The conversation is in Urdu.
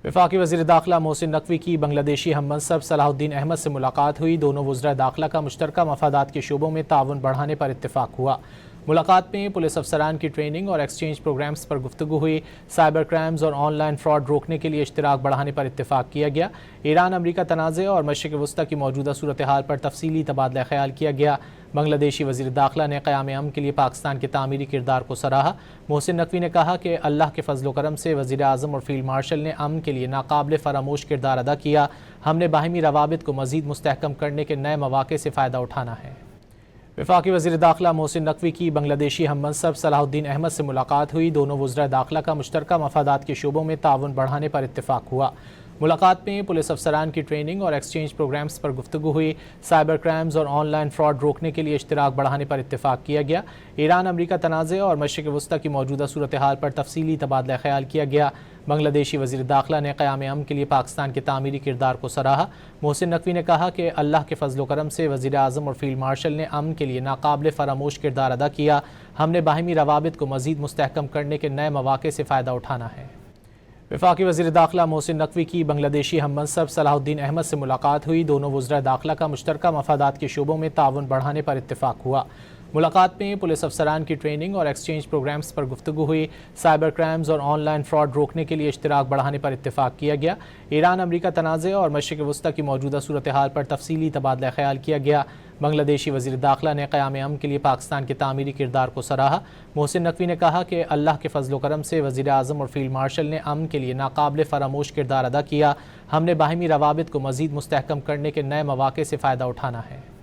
وفاقی وزیر داخلہ محسن نقوی کی بنگلہ دیشی ہم منصب صلاح الدین احمد سے ملاقات ہوئی۔ دونوں وزرائے داخلہ کا مشترکہ مفادات کے شعبوں میں تعاون بڑھانے پر اتفاق ہوا۔ ملاقات میں پولیس افسران کی ٹریننگ اور ایکسچینج پروگرامز پر گفتگو ہوئی۔ سائبر کرائمز اور آن لائن فراڈ روکنے کے لیے اشتراک بڑھانے پر اتفاق کیا گیا۔ ایران امریکہ تنازع اور مشرق وسطی کی موجودہ صورتحال پر تفصیلی تبادلہ خیال کیا گیا۔ بنگلہ دیشی وزیر داخلہ نے قیام امن کے لیے پاکستان کے تعمیری کردار کو سراہا۔ محسن نقوی نے کہا کہ اللہ کے فضل و کرم سے وزیر اعظم اور فیلڈ مارشل نے امن کے لیے ناقابل فراموش کردار ادا کیا۔ ہم نے باہمی روابط کو مزید مستحکم کرنے کے نئے مواقع سے فائدہ اٹھانا ہے۔ وفاقی وزیر داخلہ محسن نقوی کی بنگلہ دیشی ہم منصب صلاح الدین احمد سے ملاقات ہوئی۔ دونوں وزرائے داخلہ کا مشترکہ مفادات کے شعبوں میں تعاون بڑھانے پر اتفاق ہوا۔ ملاقات میں پولیس افسران کی ٹریننگ اور ایکسچینج پروگرامز پر گفتگو ہوئی۔ سائبر کرائمز اور آن لائن فراڈ روکنے کے لیے اشتراک بڑھانے پر اتفاق کیا گیا۔ ایران امریکہ تنازع اور مشرق وسطی کی موجودہ صورتحال پر تفصیلی تبادلہ خیال کیا گیا۔ بنگلہ دیشی وزیر داخلہ نے قیام امن کے لیے پاکستان کے تعمیری کردار کو سراہا۔ محسن نقوی نے کہا کہ اللہ کے فضل و کرم سے وزیر اعظم اور فیلڈ مارشل نے امن کے لیے ناقابل فراموش کردار ادا کیا۔ ہم نے باہمی روابط کو مزید مستحکم کرنے کے نئے مواقع سے فائدہ اٹھانا ہے۔ وفاقی وزیر داخلہ محسن نقوی کی بنگلہ دیشی ہم منصب صلاح الدین احمد سے ملاقات ہوئی۔ دونوں وزرائے داخلہ کا مشترکہ مفادات کے شعبوں میں تعاون بڑھانے پر اتفاق ہوا۔ ملاقات میں پولیس افسران کی ٹریننگ اور ایکسچینج پروگرامز پر گفتگو ہوئی۔ سائبر کرائمز اور آن لائن فراڈ روکنے کے لیے اشتراک بڑھانے پر اتفاق کیا گیا۔ ایران امریکہ تنازع اور مشرق وسطی کی موجودہ صورتحال پر تفصیلی تبادلہ خیال کیا گیا۔ بنگلہ دیشی وزیر داخلہ نے قیام امن کے لیے پاکستان کے تعمیری کردار کو سراہا۔ محسن نقوی نے کہا کہ اللہ کے فضل و کرم سے وزیر اعظم اور فیلڈ مارشل نے امن کے لیے ناقابل فراموش کردار ادا کیا۔ ہم نے باہمی روابط کو مزید مستحکم کرنے کے نئے مواقع سے فائدہ اٹھانا ہے۔